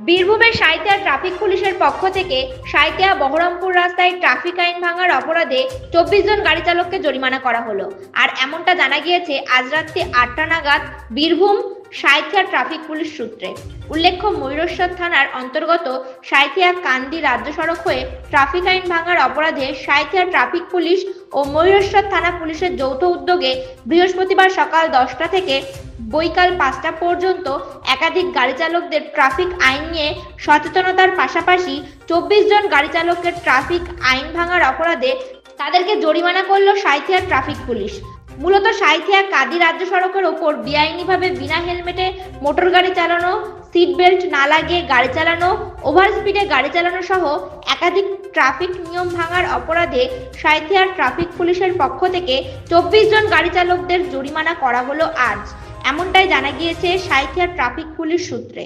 বীরভূমের সাঁইথিয়া ট্রাফিক পুলিশের পক্ষ থেকে সাঁইথিয়া বহরমপুর রাস্তায় ট্রাফিক আইন ভাঙার অপরাধে 24 জন গাড়ি চালককে জরিমানা করা হলো। আর এমনটা জানা গিয়েছে আজ রাত্রি 8টা নাগাদ বীরভূম সাঁইথিয়া ট্রাফিক পুলিশ সূত্রে। উল্লেখ্য, ময়ূরেশ্বর থানার অন্তর্গত সাঁইথিয়া কান্দি রাজ্য সড়ক হয়ে ট্রাফিক আইন ভাঙার অপরাধে সাঁইথিয়া ট্রাফিক পুলিশ ও ময়ূরেশ্বর থানা পুলিশের যৌথ উদ্যোগে বৃহস্পতিবার সকাল 10টা থেকে বৈকাল 5টা পর্যন্ত একাধিক গাড়ি চালকদের ট্রাফিক আইন নিয়ে সচেতনতার পাশাপাশি 24 জন গাড়ি চালককে ট্রাফিক আইন ভাঙার অপরাধে তাদেরকে জরিমানা করলো সাঁইথিয়া ট্রাফিক পুলিশ। মূলত সাঁইথিয়া কান্দি রাজ্য সড়কের ওপর বেআইনিভাবে বিনা হেলমেটে মোটর গাড়ি চালানো, সিট বেল্ট না লাগিয়ে গাড়ি চালানো, ওভার স্পিডে গাড়ি চালানো সহ একাধিক ট্রাফিক নিয়ম ভাঙার অপরাধে সাঁইথিয়া ট্রাফিক পুলিশের পক্ষ থেকে 24 জন গাড়ি চালকদের জরিমানা করা হলো আজ। এমনটাই জানা গিয়েছে সাঁইথিয়া ট্রাফিক পুলিশ সূত্রে।